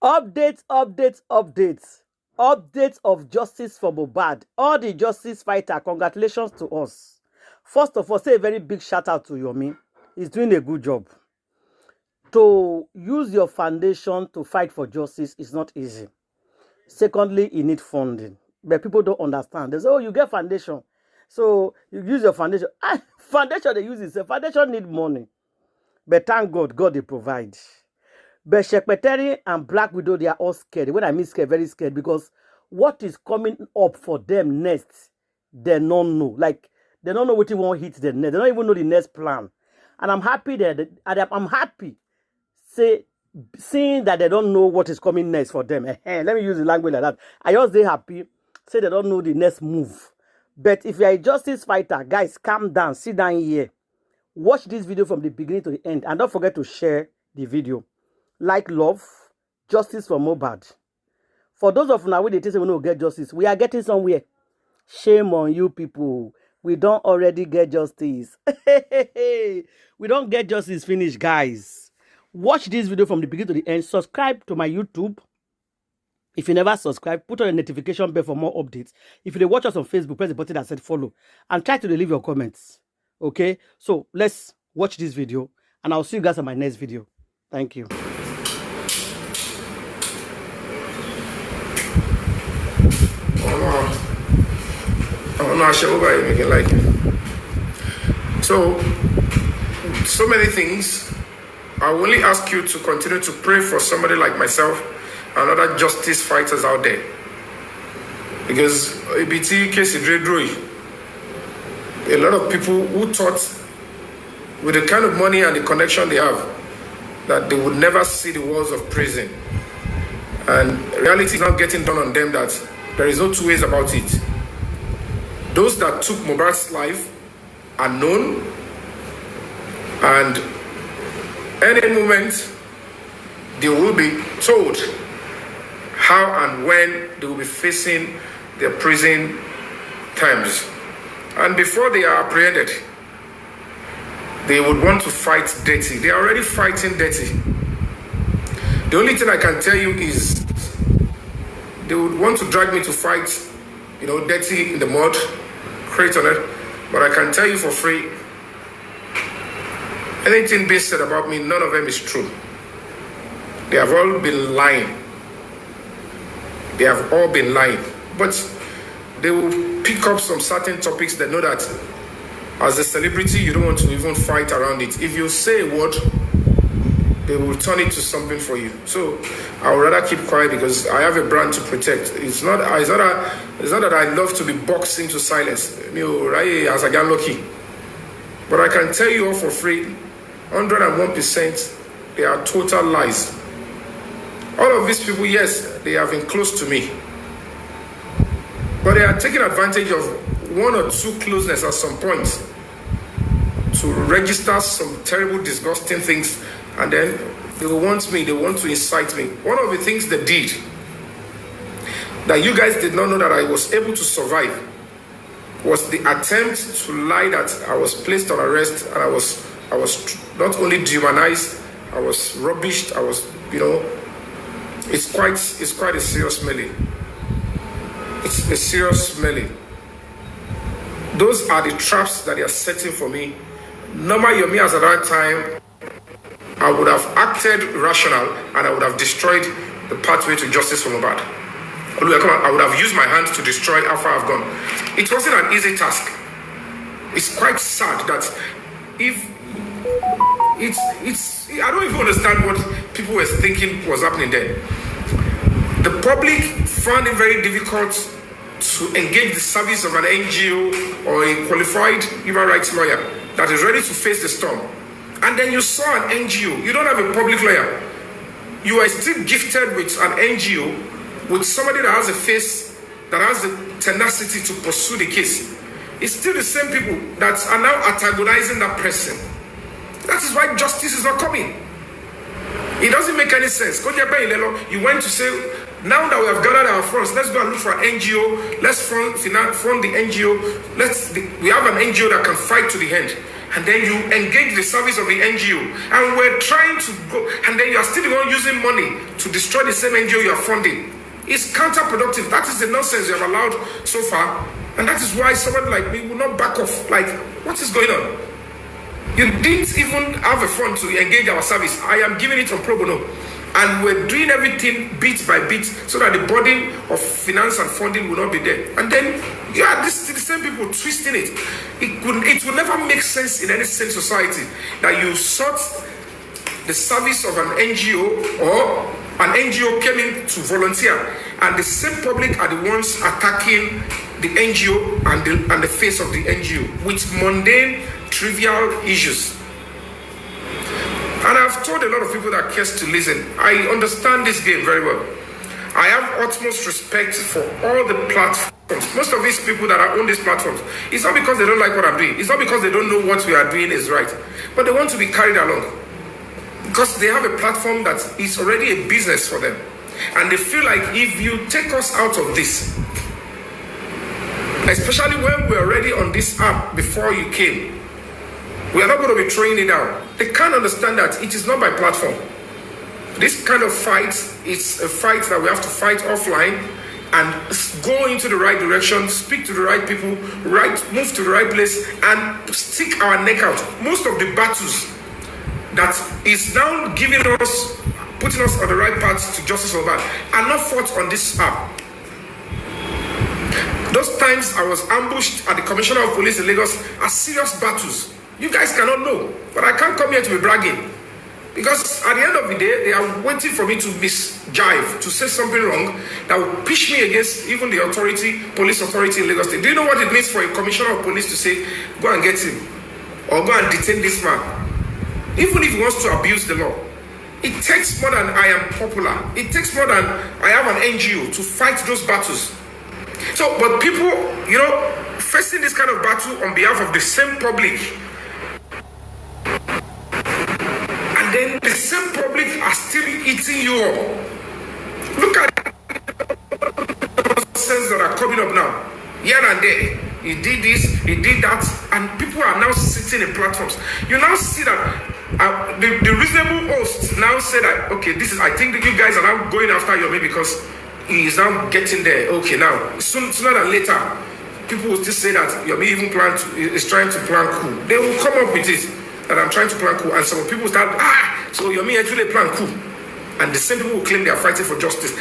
Updates of justice for Mohbad. All the justice fighter, congratulations to us. First of all, say a very big shout out to Yomi. He's doing a good job. To use your foundation to fight for justice is not easy. Secondly, you need funding. But people don't understand. They say, oh, you get foundation. So you use your foundation. Foundation they use is a foundation need money. But thank God, God they provide. But Shekpeteri and Black Widow, they are all scared. When I mean scared, very scared, because what is coming up for them next, they don't know. Like, they don't know what you want to hit the next. They don't even know the next plan. And I'm happy that I'm happy seeing that they don't know what is coming next for them. Let me use the language like that. I just stay happy, say they don't know the next move. But if you are a justice fighter, guys, calm down, sit down here. Watch this video from the beginning to the end. And don't forget to share the video. Like love, justice for Mohbad. For those of now, they think we don't get justice, we are getting somewhere. Shame on you people. We don't already get justice. We don't get justice finished, guys. Watch this video from the beginning to the end. Subscribe to my YouTube. If you never subscribe, put on a notification bell for more updates. If you watch us on Facebook, press the button that said follow. And try to leave your comments. Okay? So, let's watch this video. And I'll see you guys on my next video. Thank you. I'm not sure what you make it like. So many things. I will only ask you to continue to pray for somebody like myself and other justice fighters out there. Because a lot of people who thought with the kind of money and the connection they have that they would never see the walls of prison. And reality is not getting done on them, that there is no two ways about it. Those that took Mohbad's life are known, and any moment they will be told how and when they will be facing their prison terms. And before they are apprehended, they would want to fight dirty. They are already fighting dirty. The only thing I can tell you is they would want to drag me to fight, dirty in the mud, crate on it. But I can tell you for free, anything being said about me, none of them is true. They have all been lying. They have all been lying. But they will pick up some certain topics that know that as a celebrity, you don't want to even fight around it. If you say a word, they will turn it to something for you. So I would rather keep quiet because I have a brand to protect. It's not that I love to be boxed into silence. As I get lucky. But I can tell you all for free, 101%, they are total lies. All of these people, yes, they have been close to me. But they are taking advantage of one or two closeness at some point to register some terrible, disgusting things, and then they will want me, they want to incite me. One of the things they did that you guys did not know that I was able to survive was the attempt to lie that I was placed on arrest, and I was not only dehumanized, I was rubbished, I was, it's quite a serious melee. It's a serious melee. Those are the traps that they are setting for me. Normal Yomi as at that time, I would have acted rational and I would have destroyed the pathway to justice for Mohbad. I would have used my hands to destroy how far I've gone. It wasn't an easy task. It's quite sad that I don't even understand what people were thinking was happening there. The public found it very difficult to engage the service of an NGO or a qualified human rights lawyer that is ready to face the storm. And then you saw an NGO, you don't have a public lawyer. You are still gifted with an NGO, with somebody that has a face, that has the tenacity to pursue the case. It's still the same people that are now antagonizing that person. That is why justice is not coming. It doesn't make any sense. You went to say, now that we have gathered our funds, let's go and look for an NGO. Let's fund the NGO. We have an NGO that can fight to the end. and then you engage the service of the NGO, and we're trying to go, and then you are still the one using money to destroy the same NGO you are funding. It's counterproductive. That is the nonsense you have allowed so far, and that is why someone like me will not back off. Like, what is going on? You didn't even have a fund to engage our service. I am giving it on pro bono. And we're doing everything bit by bit so that the burden of finance and funding will not be there. And then, yeah, the same people twisting it. It will never make sense in any sane society that you sought the service of an NGO, or an NGO came in to volunteer, and the same public are the ones attacking the NGO and the face of the NGO with mundane, trivial issues. And I've told a lot of people that cares to listen, I understand this game very well. I have utmost respect for all the platforms. Most of these people that are on these platforms, it's not because they don't like what I'm doing. It's not because they don't know what we are doing is right. But they want to be carried along. Because they have a platform that is already a business for them. And they feel like if you take us out of this, especially when we're already on this app before you came, we are not going to be throwing it out. They can't understand that it is not by platform. This kind of fight is a fight that we have to fight offline and go into the right direction, speak to the right people, move to the right place, and stick our neck out. Most of the battles that is now putting us on the right path to justice for Mohbad are not fought on this app. Those times I was ambushed at the Commissioner of Police in Lagos are serious battles. You guys cannot know, but I can't come here to be bragging. Because at the end of the day, they are waiting for me to misjive, to say something wrong that will push me against even the police authority in Lagos State. Do you know what it means for a commissioner of police to say, go and get him, or go and detain this man? Even if he wants to abuse the law. It takes more than I am popular. It takes more than I have an NGO to fight those battles. So, but people, facing this kind of battle on behalf of the same public, then the same public are still eating you up. Look at the nonsense that are coming up now. Here and there. He did this, he did that, and people are now sitting in platforms. You now see that the reasonable host now say that, okay, I think that you guys are now going after Yomi because he is now getting there. Okay, now, sooner than later, people will still say that Yomi even is trying to plan coup. They will come up with it. That I'm trying to plan coup, and some people start, so Yomi actually plan coup. And the same people will claim they are fighting for justice.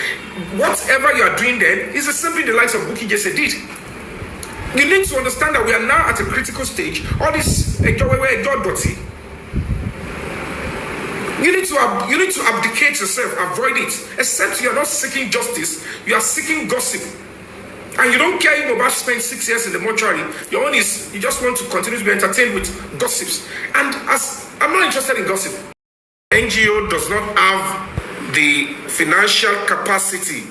Whatever you are doing then is the same thing the likes of Bukky Jesse did. You need to understand that we are now at a critical stage. All this, you need to abdicate yourself, avoid it. Except you are not seeking justice, you are seeking gossip. And you don't care if Mohbad spent 6 years in the mortuary. Your own is, you just want to continue to be entertained with gossips. And I'm not interested in gossip. NGO does not have the financial capacity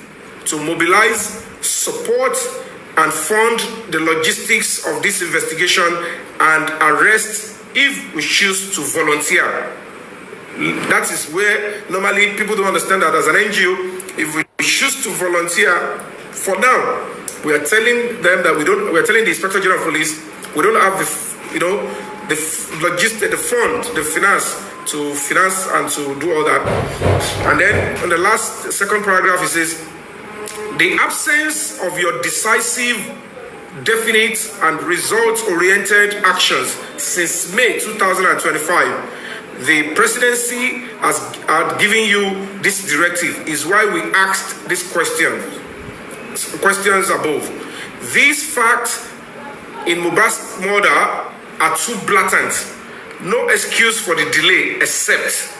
to mobilize, support, and fund the logistics of this investigation and arrest if we choose to volunteer. That is where normally people don't understand that as an NGO, if we choose to volunteer, for now, we are telling them that we are telling the Inspector General of Police, we don't have the logistics, the fund, the finance to finance and to do all that. And then on the second paragraph, it says, the absence of your decisive, definite, and result-oriented actions since May 2025, the presidency has given you this directive is why we asked this questions above. These facts in Mohbad's murder are too blatant. No excuse for the delay except.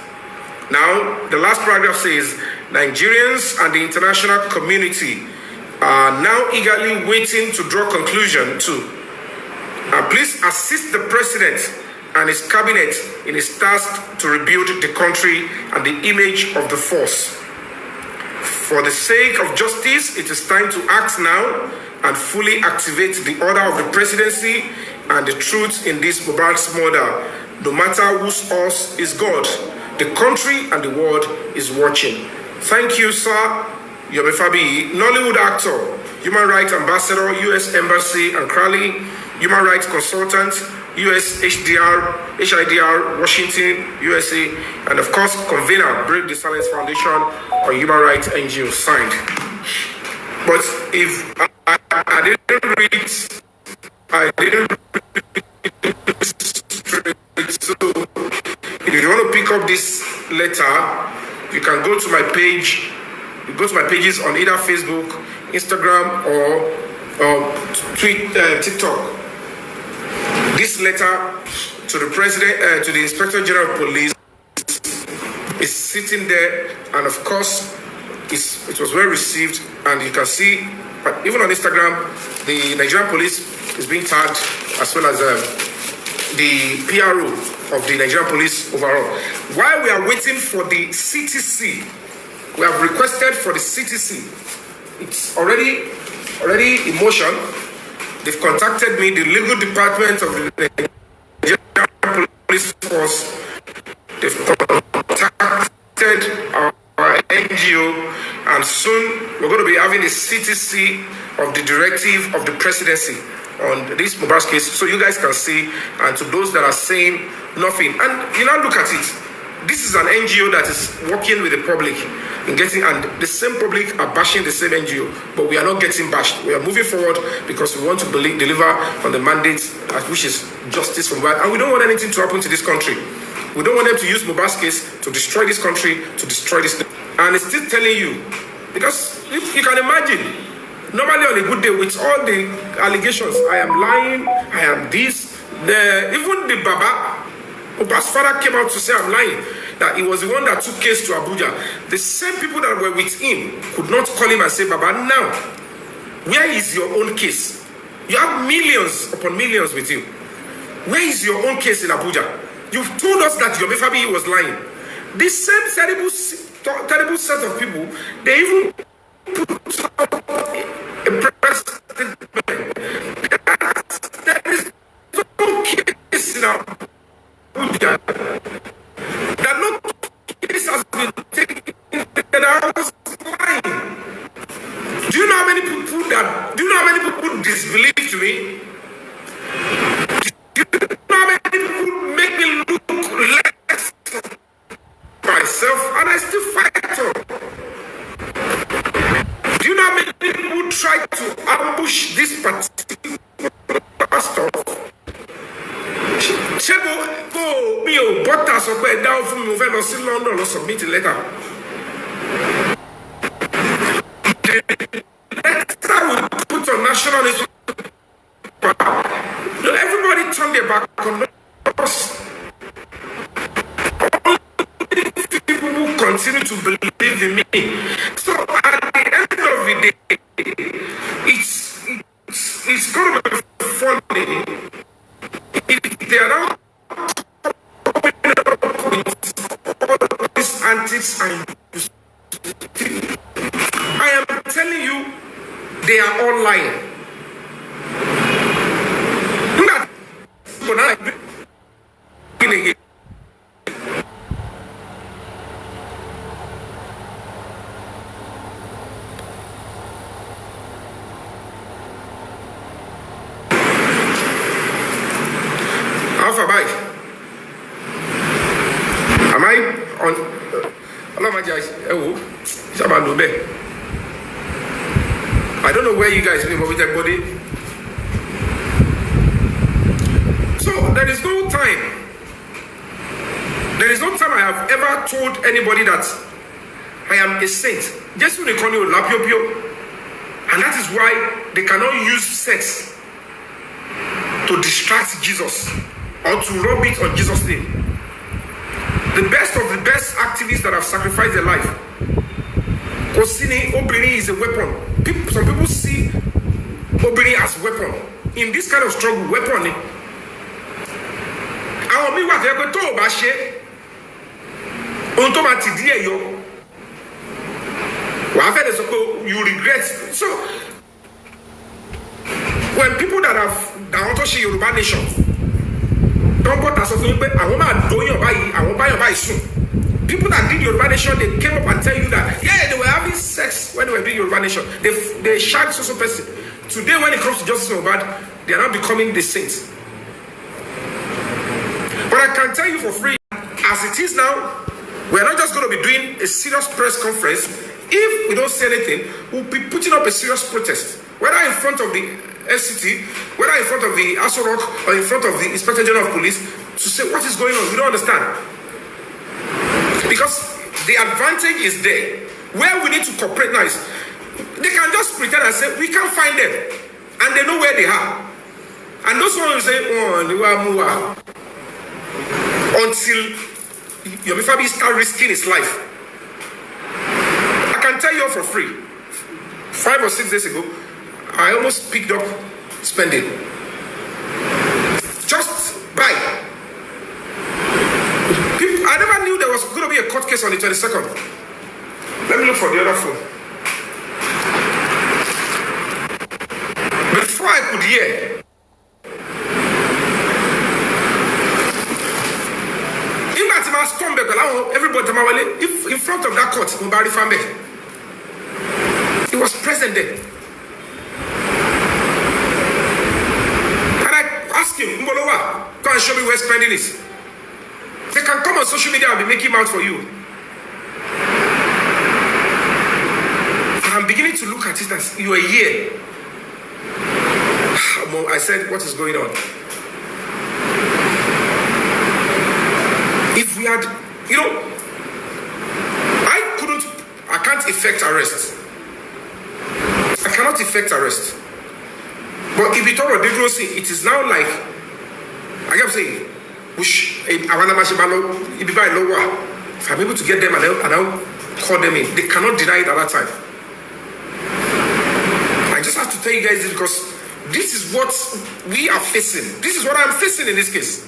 Now, the last paragraph says, Nigerians and the international community are now eagerly waiting to draw conclusion to. Please assist the president and his cabinet in his task to rebuild the country and the image of the force. For the sake of justice, it is time to act now and fully activate the order of the presidency and the truth in this Mohbad's murder. No matter whose source is God, the country and the world is watching. Thank you, sir. Yomi Fabi, Nollywood actor, human rights ambassador, U.S. Embassy and Crowley, human rights consultant, US HIDR, Washington, USA, and of course, convener, Break the Silence Foundation or Human Rights NGO, signed. But if I didn't read, so if you want to pick up this letter, you can go to my page. You go to my pages on either Facebook, Instagram, or TikTok. This letter to the president, to the Inspector General of Police, is sitting there, and of course, it was well received. And you can see, even on Instagram, the Nigerian police is being tagged, as well as the PRO of the Nigerian police overall. While we are waiting for the CTC, we have requested for the CTC. It's already in motion. They've contacted me, the legal department of the Nigerian police force. They've contacted our NGO, and soon we're going to be having a CTC of the directive of the presidency on this Mohbad case, so you guys can see. And to those that are saying nothing, and you now look at it, this is an NGO that is working with the public in getting, and the same public are bashing the same NGO, but we are not getting bashed. We are moving forward because we want to deliver on the mandate, which is justice from God, and we don't want anything to happen to this country. We don't want them to use Mohbad's case to destroy this country, to destroy this. And it's still telling you, because you can imagine, normally on a good day, with all the allegations, I am lying, I am this, even the Baba, Mohbad's father came out to say I'm lying, that he was the one that took case to Abuja. The same people that were with him could not call him and say, Baba, now, where is your own case? You have millions upon millions with you. Where is your own case in Abuja? You've told us that your Fabi was lying. This same terrible set of people, they even put out a press statement that there is no case in Abuja, that no case has been taken, that I was lying. Do you know how many people disbelieved me? Do you know how many people make me look less myself, and I still fight on? Do you know how many people try to ambush this particular stuff? Shebo, go, me, oh, butter, so go down from me, no, see London, or submit a letter. The letter will put on national news. Everybody turned their back on us. Only people who continue to believe in me. So at the end of the day, it's going to be funny if they are not coming up with all these antics. And I am telling you, they are all lying. Alpha, bye. Am I on? Hello, my guys. I don't know where you guys live with everybody. So there is no time. There is no time I have ever told anybody that I am a saint. Just when they call you lapio, and that is why they cannot use sex to distract Jesus or to rub it on Jesus' name. The best of the best activists that have sacrificed their life. Osini Obini is a weapon. Some people see Obini as a weapon. In this kind of struggle, weapon. Àwọn mi wà tẹ́lẹ̀ pé tó o bá ṣe ohun tó máa ti díẹ̀ yọ wàá fẹ́ lè sọ pé you regret. So when people that have àwọn tó ṣe Yorùbá nation don bọ́ ta sọ fún yín pé àwọn máa dóyàn báyìí àwọn báyàn báyìí sùn, people that did Yorùbá nation, they came up and tell you that yeah, they were having sex when they were doing Yorùbá nation, they shagged so person. Today when it comes to justice for Mohbad, they are now becoming the saints. But I can tell you for free, as it is now, we're not just going to be doing a serious press conference. If we don't say anything, we'll be putting up a serious protest, whether in front of the FCT, whether in front of the Aso Rock, or in front of the Inspector General of Police, to say what is going on. We don't understand. Because the advantage is there. Where we need to cooperate now is, they can just pretend and say, we can't find them. And they know where they are. And those ones will say, oh, until your family start risking his life. I can tell you all for free. 5 or 6 days ago, I almost picked up spending. Just buy. I never knew there was going to be a court case on the 22nd. Let me look for the other phone. Before I could hear, everybody if in front of that court, he was present there. And I asked him, Mbolowa, come and show me where spending is. They can come on social media and be making out for you. And I'm beginning to look at it as you are here. I said, what is going on? If we had, I can't effect arrest. I cannot effect arrest. But if you talk about divroce, it is now like, I kept saying, if I'm able to get them and I'll call them in, they cannot deny it at that time. I just have to tell you guys this because this is what we are facing. This is what I'm facing in this case.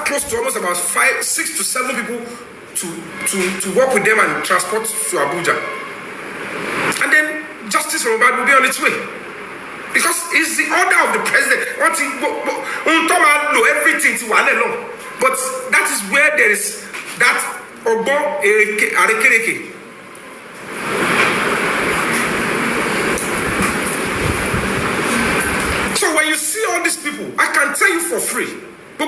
Close to almost about 5, 6 to 7 people to work with them and transport to Abuja. And then justice from Mohbad will be on its way. Because it's the order of the president. Everything to one alone. But that is where there is that Obo Arekereke. So when you see all these people, I can tell you for free. The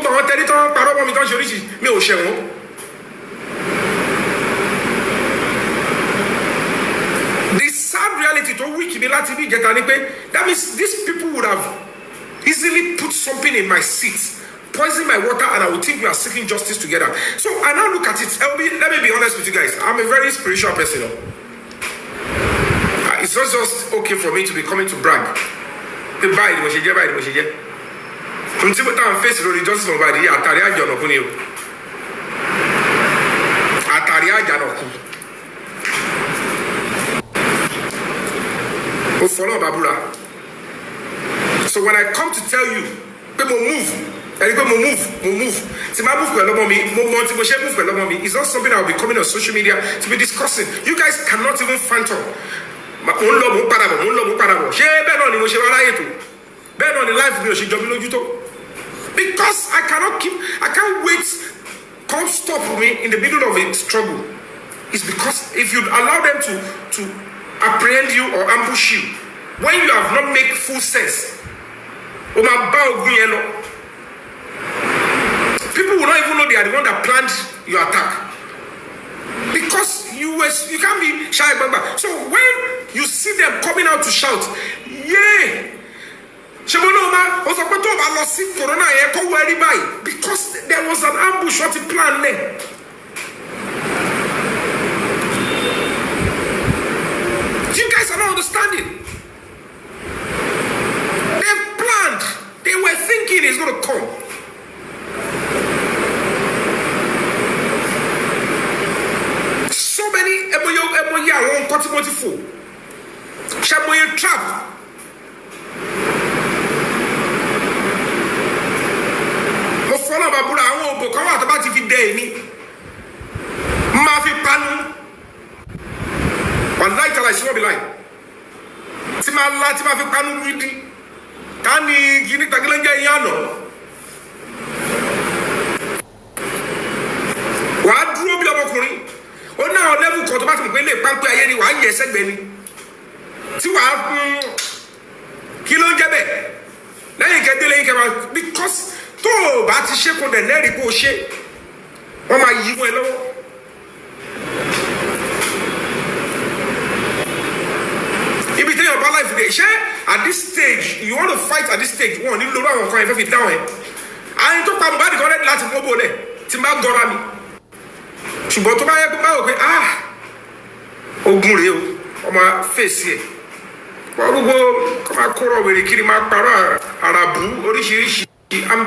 sad reality to which that means these people would have easily put something in my seat, poison my water, and I would think we are seeking justice together. So I now look at it. Let me be honest with you guys. I'm a very spiritual person. It's not just okay for me to be coming to brag. I'm face the justice for body. Ataria Janokuni. Ataria Janoku. Follow Babula. So when I come to tell you, people move. Move. It's not something I'll be coming on social media to be discussing. You guys cannot even phantom. Because I can't wait. Come stop me in the middle of a struggle. It's because if you allow them to apprehend you or ambush you when you have not made full sense, people will not even know they are the one that planned your attack. Because you can't be shy about. So when you see them coming out to shout, yeah. Because there was an ambush, what he planned there. You guys are not understanding. They've planned. They were thinking it's going to come. So many trap. Follow Babula, I won't come out about if he day me. Mafi Panu. One night I should be like Timala Timafi Panu reading. Tani Gini Tagalanga Yano. What drew up your mockery? Oh, now never caught about when they pump any 1 year said, baby. 2 hours. kí ló ń jẹ́ bẹ́ẹ̀ lẹ́yìn kẹ́dé lẹ́yìn kẹ́dé because tó o bá ti ṣe kó dẹ̀ lẹ́rìí kó o ṣe wọ́n máa yí wọn lọ́wọ́. ibi tí yóò bá láì fi dé ṣé at this stage you want to fight at this stage wọn ò ní lórí àwọn nǹkan yẹn fẹ́ fi dáhùn ẹ̀ àyìn tó pa Mohbad kan lẹ́nu láti mọ́bò lẹ̀ tí má gọ́ra mi ṣùgbọ́n tó bá yẹ kó báwò pé ogun rèé o ọmọ fèsì ẹ̀ wọ́n gbogbo kọ́ máa kóró wèrè kiri máa parọ́ àràbù oríṣiríṣi. I'm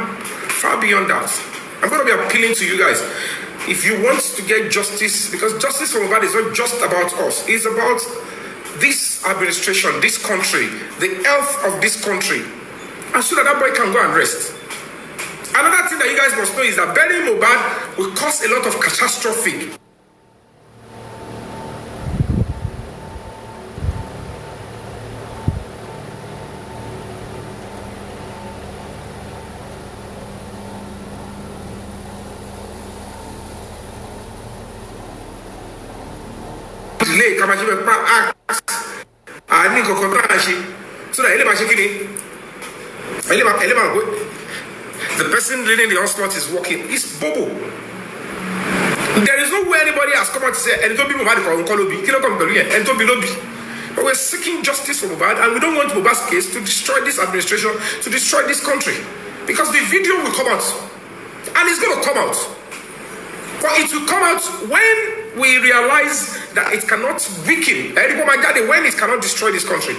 far beyond that. I'm going to be appealing to you guys. If you want to get justice, because justice for Mohbad is not just about us, it's about this administration, this country, the health of this country, and so that boy can go and rest. Another thing that you guys must know is that burying Mohbad will cause a lot of catastrophe. Delay, so that the person leading the onslaught is working. It's bobo. There is no way anybody has come out to say, and don't be Mohbad for Unkolobi, and don't be lobby. But we're seeking justice for Mohbad, and we don't want Mohbad's case to destroy this administration, to destroy this country. Because the video will come out. And it's going to come out. But it will come out when we realize that it cannot weaken, when it cannot destroy this country.